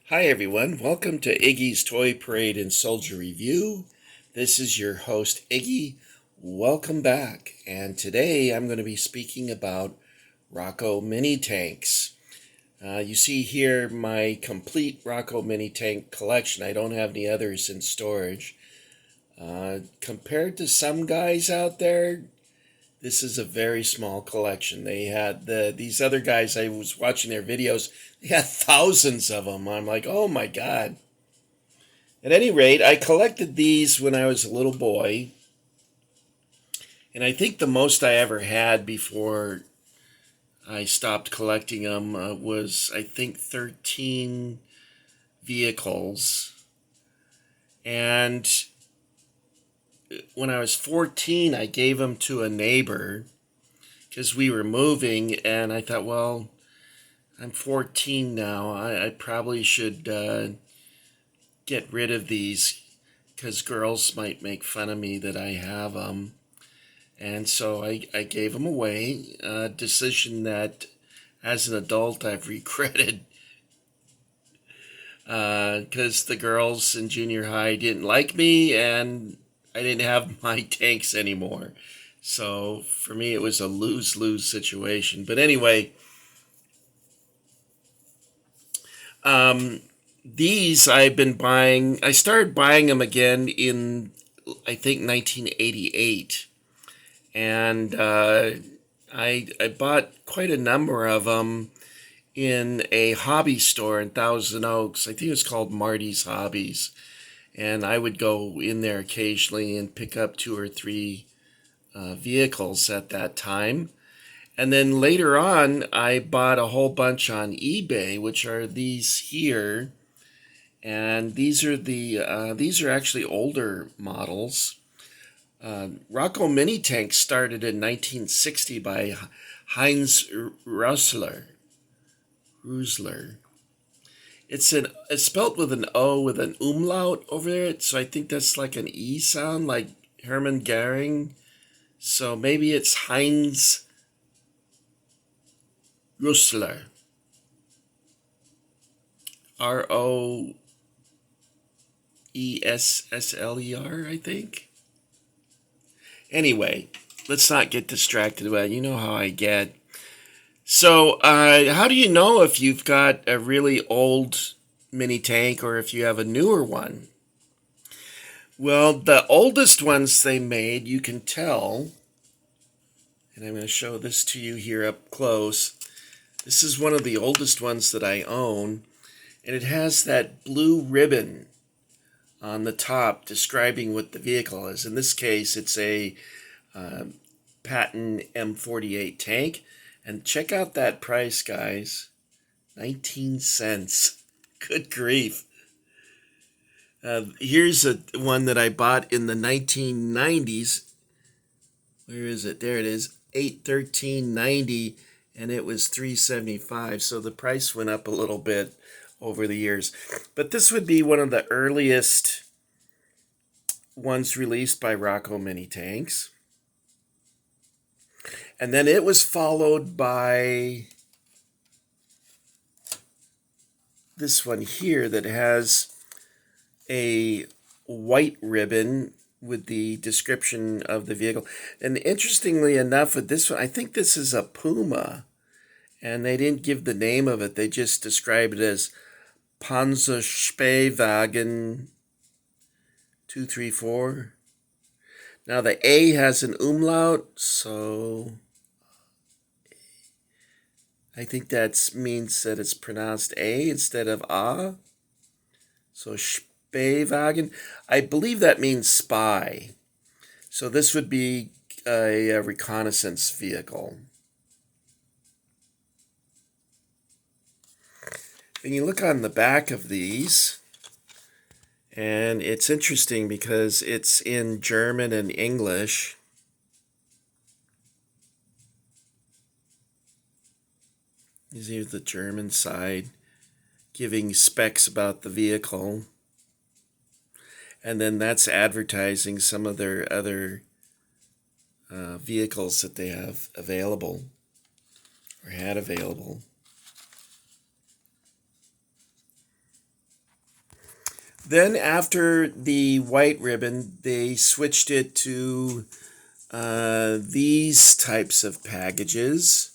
Hi everyone, welcome to Iggy's Toy Parade and Soldier Review. This is your host Iggy. Welcome back. And today I'm going to be speaking about Roco Minitanks. You see here my complete Roco Minitank collection. I don't have any others in storage. Compared to some guys out there, this is a very small collection. They had these other guys, I was watching their videos, they had thousands of them. I'm like, oh my God. At any rate, I collected these when I was a little boy. And I think the most I ever had before I stopped collecting them was, I think, 13 vehicles. And when I was 14, I gave them to a neighbor because we were moving, and I thought, well, I'm 14 now. I probably should get rid of these because girls might make fun of me that I have them. And so I gave them away, a decision that as an adult I've regretted because the girls in junior high didn't like me and I didn't have my tanks anymore. So for me, it was a lose-lose situation. But anyway, these I've been buying. I started buying them again in, I think, 1988. And I bought quite a number of them in a hobby store in Thousand Oaks. I think it was called Marty's Hobbies. And I would go in there occasionally and pick up two or three vehicles at that time. And then later on, I bought a whole bunch on eBay, which are these here. And these are actually older models. Roco Minitanks started in 1960 by Heinz Rösler. It's spelt with an O with an umlaut over it, so I think that's like an E sound, like Hermann Goering. So maybe it's Heinz Rösler. Roessler, I think. Anyway, let's not get distracted about it. You know how I get. So, how do you know if you've got a really old mini tank or if you have a newer one? Well, the oldest ones they made, you can tell, and I'm going to show this to you here up close. This is one of the oldest ones that I own, and it has that blue ribbon on the top describing what the vehicle is. In this case, it's a Patton M48 tank. And check out that price, guys. 19 cents. Good grief. Here's one that I bought in the 1990s. Where is it? There it is. 813.90, and it was $375. So the price went up a little bit over the years. But this would be one of the earliest ones released by Roco Minitanks. And then it was followed by this one here that has a white ribbon with the description of the vehicle. And interestingly enough, with this one, I think this is a Puma. And they didn't give the name of it. They just described it as Panzerspähwagen 234. Now the A has an umlaut, so I think that means that it's pronounced A instead of A. So Spähwagen. I believe that means spy. So this would be a reconnaissance vehicle. And you look on the back of these, and it's interesting because it's in German and English. Here's the German side giving specs about the vehicle. And then that's advertising some of their other vehicles that they have available or had available. Then after the white ribbon, they switched it to these types of packages,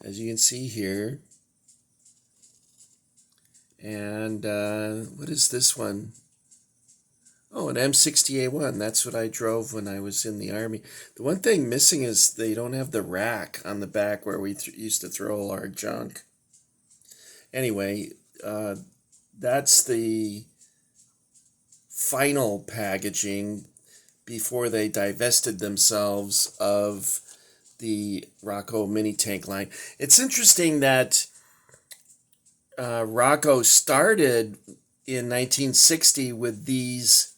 as you can see here. And what is this one? Oh, an M60A1. That's what I drove when I was in the Army. The one thing missing is they don't have the rack on the back where we used to throw all our junk. Anyway, that's the final packaging before they divested themselves of the Roco mini tank line. It's interesting that Roco started in 1960 with these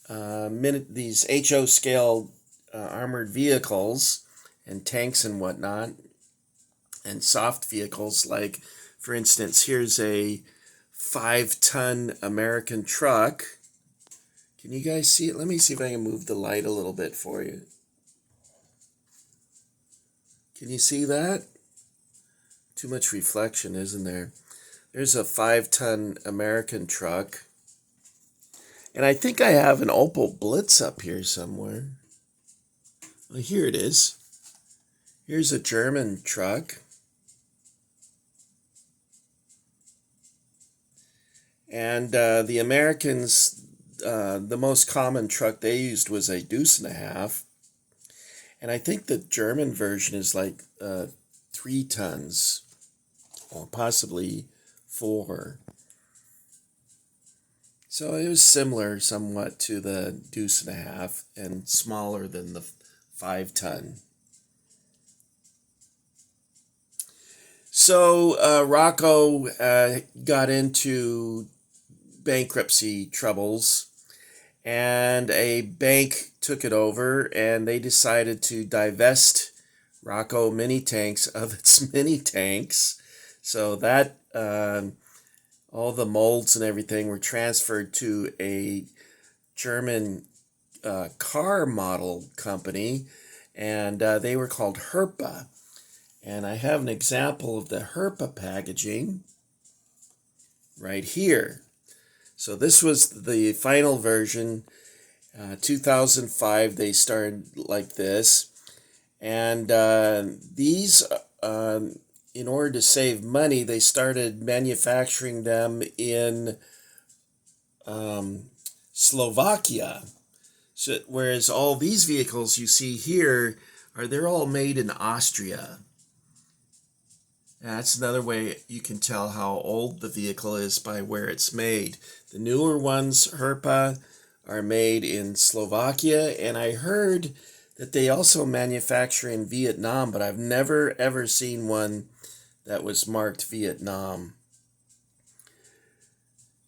HO scale armored vehicles and tanks and whatnot, and soft vehicles. Like, for instance, here's a 5-ton American truck. Can you guys see it? Let me see if I can move the light a little bit for you. Can you see that? Too much reflection, isn't there? There's a 5-ton American truck. And I think I have an Opel Blitz up here somewhere. Well, here it is. Here's a German truck. And the Americans, the most common truck they used was a 2.5. And I think the German version is like 3 tons, or possibly 4. So it was similar somewhat to the 2.5 and smaller than the 5-ton. So Roco got into bankruptcy troubles, and a bank took it over, and they decided to divest Roco Minitanks of its mini tanks. So that all the molds and everything were transferred to a German car model company, and they were called Herpa. And I have an example of the Herpa packaging right here. So this was the final version. 2005, they started like this. And these, in order to save money, they started manufacturing them in Slovakia. So, whereas all these vehicles you see here, they're all made in Austria. That's another way you can tell how old the vehicle is, by where it's made. The newer ones, Herpa, are made in Slovakia, and I heard that they also manufacture in Vietnam, but I've never ever seen one that was marked Vietnam.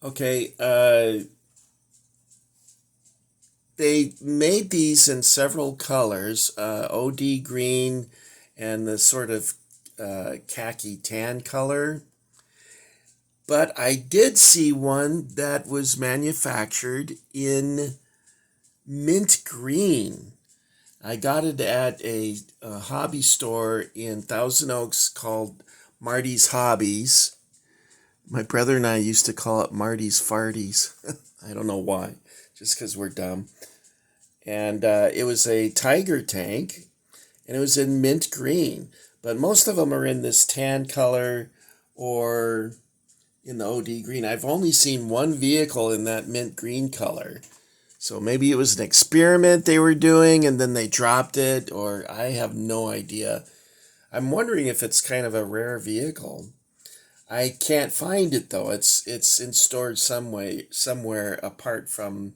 Okay, they made these in several colors, OD green and the sort of khaki tan color. But I did see one that was manufactured in mint green. I got it at a hobby store in Thousand Oaks called Marty's Hobbies. My brother and I used to call it Marty's Farties. I don't know why, just because we're dumb. And it was a Tiger tank, and it was in mint green. But most of them are in this tan color or in the OD green. I've only seen one vehicle in that mint green color. So maybe it was an experiment they were doing and then they dropped it, or I have no idea. I'm wondering if it's kind of a rare vehicle. I can't find it though. It's in storage somewhere apart from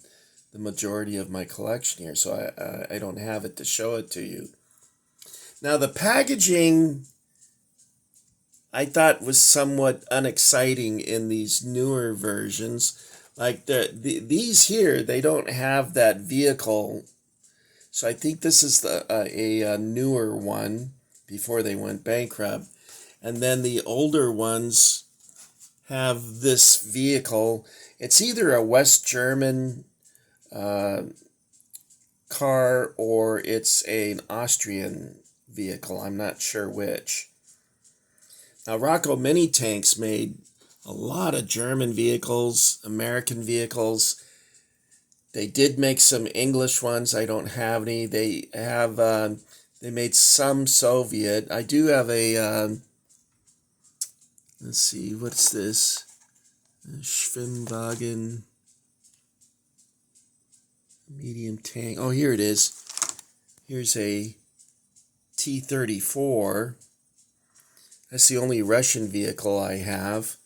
the majority of my collection here, so I don't have it to show it to you. Now the packaging I thought was somewhat unexciting in these newer versions. Like these here, they don't have that vehicle. So I think this is a newer one before they went bankrupt. And then the older ones have this vehicle. It's either a West German car or it's an Austrian vehicle. I'm not sure which. Now, Roco Minitanks made a lot of German vehicles, American vehicles. They did make some English ones. I don't have any. They made some Soviet. I do have let's see, what's this? Schwimmwagen medium tank. Oh, here it is. Here's a T-34. That's the only Russian vehicle I have.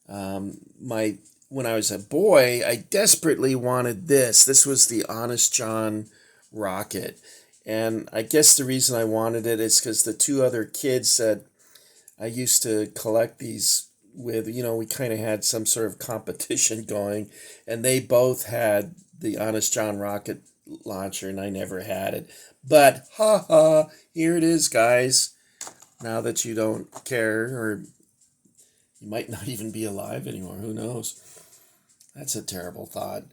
When I was a boy, I desperately wanted this. This was the Honest John rocket. And I guess the reason I wanted it is because the two other kids that I used to collect these with, we kind of had some sort of competition going, and they both had the Honest John rocket launcher, and I never had it. But, here it is, guys. Now that you don't care, or you might not even be alive anymore, who knows? That's a terrible thought.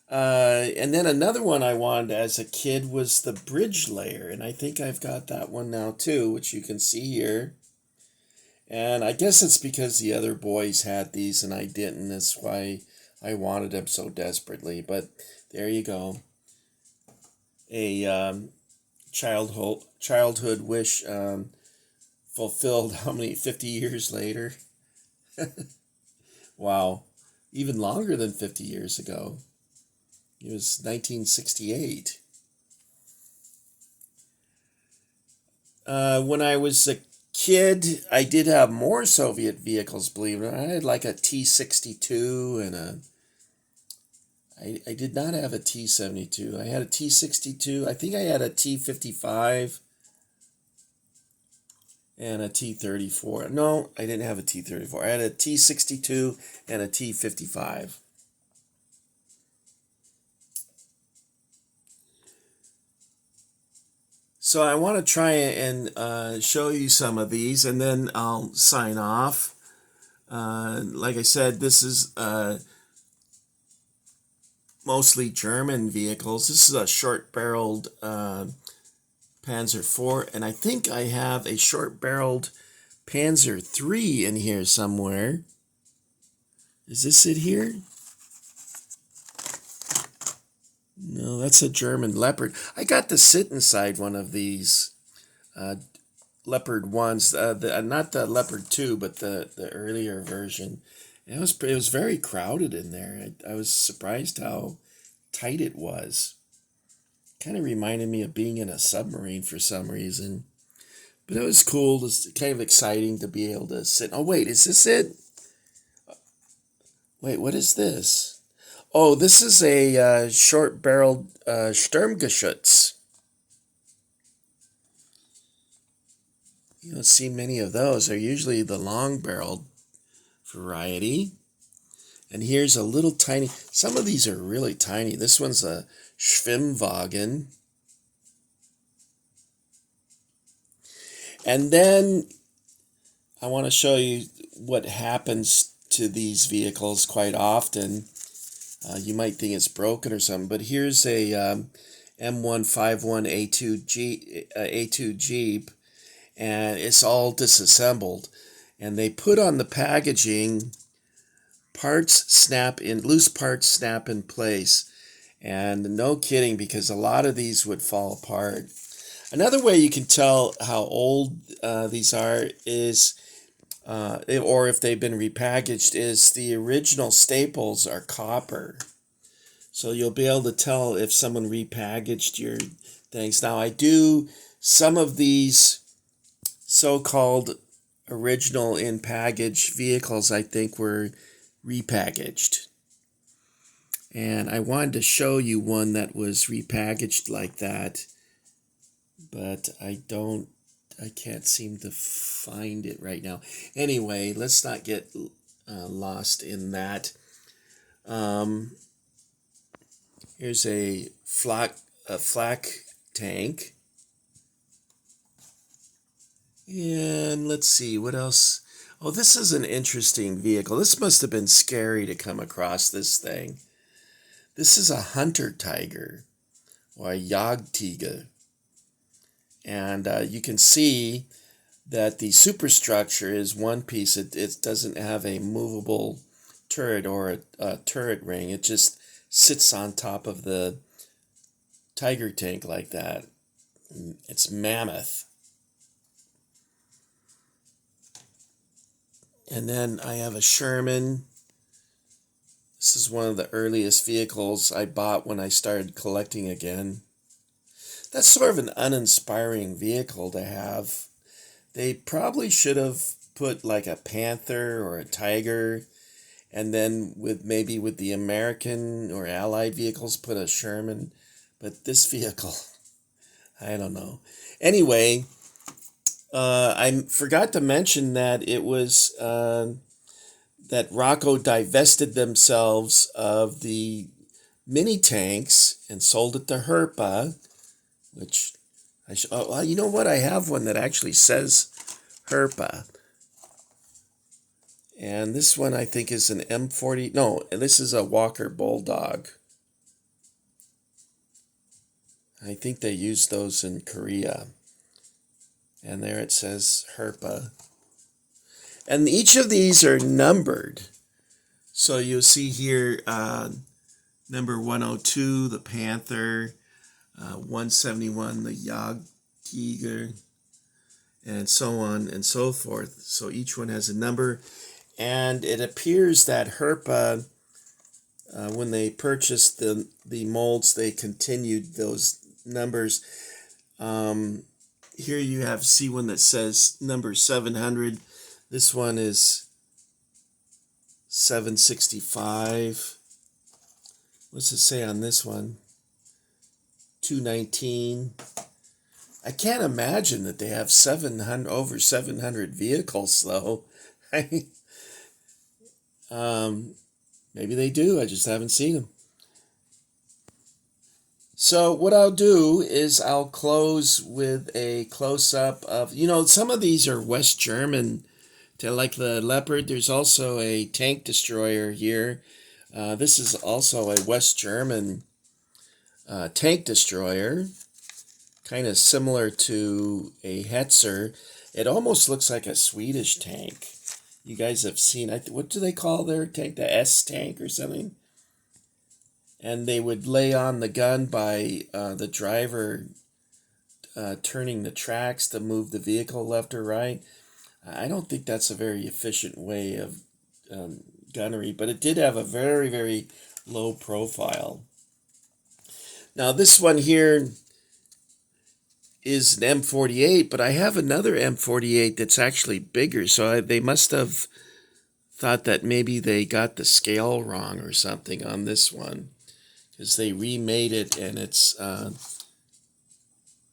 And then another one I wanted as a kid was the bridge layer, and I think I've got that one now too, which you can see here. And I guess it's because the other boys had these and I didn't. That's why I wanted them so desperately. But there you go. A childhood wish fulfilled. How many? 50 years later? Wow. Even longer than 50 years ago. It was 1968. When I was a kid, I did have more Soviet vehicles, believe it or not. I had like a T-62 and I did not have a T-72. I had a T-62. I think I had a T-55 and a T-34. No, I didn't have a T-34. I had a T-62 and a T-55. So I want to try and show you some of these, and then I'll sign off. Like I said, this is mostly German vehicles. This is a short-barreled Panzer IV, and I think I have a short-barreled Panzer III in here somewhere. Is this it here? No, that's a German Leopard. I got to sit inside one of these Leopard ones, not the Leopard 2, but the earlier version. And it was very crowded in there. I was surprised how tight it was. Kind of reminded me of being in a submarine for some reason. But it was cool. It was kind of exciting to be able to sit. Oh, wait, is this it? Wait, what is this? Oh, this is a short-barreled Sturmgeschütz. You don't see many of those. They're usually the long-barreled variety. And here's a little tiny... Some of these are really tiny. This one's a Schwimmwagen. And then I want to show you what happens to these vehicles quite often. You might think it's broken or something, but here's a M151A2 A2 Jeep, and it's all disassembled. And they put on the packaging, loose parts snap in place. And no kidding, because a lot of these would fall apart. Another way you can tell how old these are is, or if they've been repackaged, is the original staples are copper. So you'll be able to tell if someone repackaged your things. Now, some of these so-called original in package vehicles, I think, were repackaged. And I wanted to show you one that was repackaged like that, but I can't seem to find it right now. Anyway, let's not get lost in that. Here's a flak tank. And let's see, what else? Oh, this is an interesting vehicle. This must have been scary to come across this thing. This is a hunter tiger, or a Jagdtiger. And you can see that the superstructure is one piece. It doesn't have a movable turret or a turret ring. It just sits on top of the Tiger tank like that. It's mammoth. And then I have a Sherman. This is one of the earliest vehicles I bought when I started collecting again. That's sort of an uninspiring vehicle to have. They probably should have put like a Panther or a Tiger, and then maybe with the American or Allied vehicles put a Sherman. But this vehicle, I don't know. Anyway, I forgot to mention that it was that Roco divested themselves of the Minitanks and sold it to Herpa, which well, you know what? I have one that actually says Herpa. And this one I think is an M40. No, this is a Walker Bulldog. I think they use those in Korea. And there it says Herpa. And each of these are numbered. So you'll see here number 102, the Panther, 171, the Jagdtiger, and so on and so forth. So each one has a number. And it appears that Herpa, when they purchased the molds, they continued those numbers. Here you see one that says number 700. This one is 765. What's it say on this one? 219. I can't imagine that they have over 700 vehicles, though. Maybe they do. I just haven't seen them. So what I'll do is I'll close with a close-up of, some of these are West German. Like the Leopard, there's also a tank destroyer here. This is also a West German tank destroyer, kind of similar to a Hetzer. It almost looks like a Swedish tank. You guys have seen, what do they call their tank? The S tank or something? And they would lay on the gun by the driver turning the tracks to move the vehicle left or right. I don't think that's a very efficient way of gunnery, but it did have a very, very low profile. Now this one here is an M48, but I have another M48 that's actually bigger, so they must have thought that maybe they got the scale wrong or something on this one, because they remade it, and it's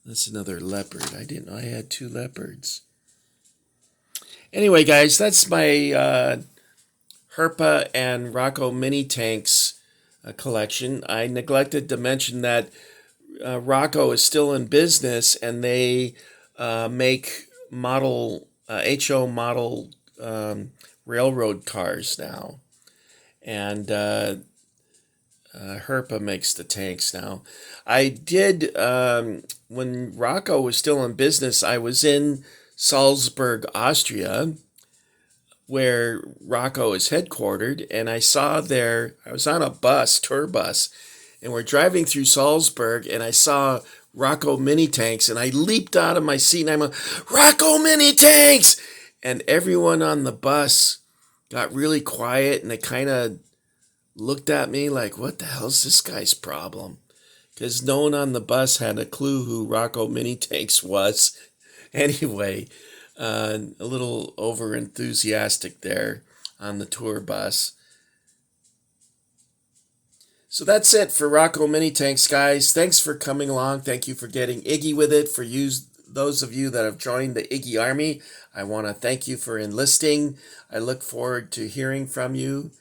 that's another Leopard. I didn't know I had two Leopards. Anyway, guys, that's my Herpa and Roco Minitanks collection. I neglected to mention that Roco is still in business, and they make HO model railroad cars now. And Herpa makes the tanks now. I did, when Roco was still in business, I was in Salzburg, Austria, where Roco is headquartered, and I was on a tour bus, and we're driving through Salzburg, and I saw Roco Minitanks, and I leaped out of my seat, and I'm like, Roco Minitanks! And everyone on the bus got really quiet, and they kind of looked at me like, what the hell's this guy's problem? Because no one on the bus had a clue who Roco Minitanks was. Anyway, a little over-enthusiastic there on the tour bus. So that's it for Roco Minitanks, guys. Thanks for coming along. Thank you for getting Iggy with it. For those of you that have joined the Iggy Army, I want to thank you for enlisting. I look forward to hearing from you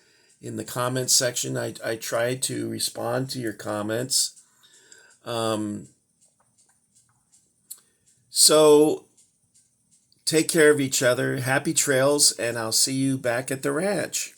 in the comments section. I try to respond to your comments. So take care of each other. Happy trails, and I'll see you back at the ranch.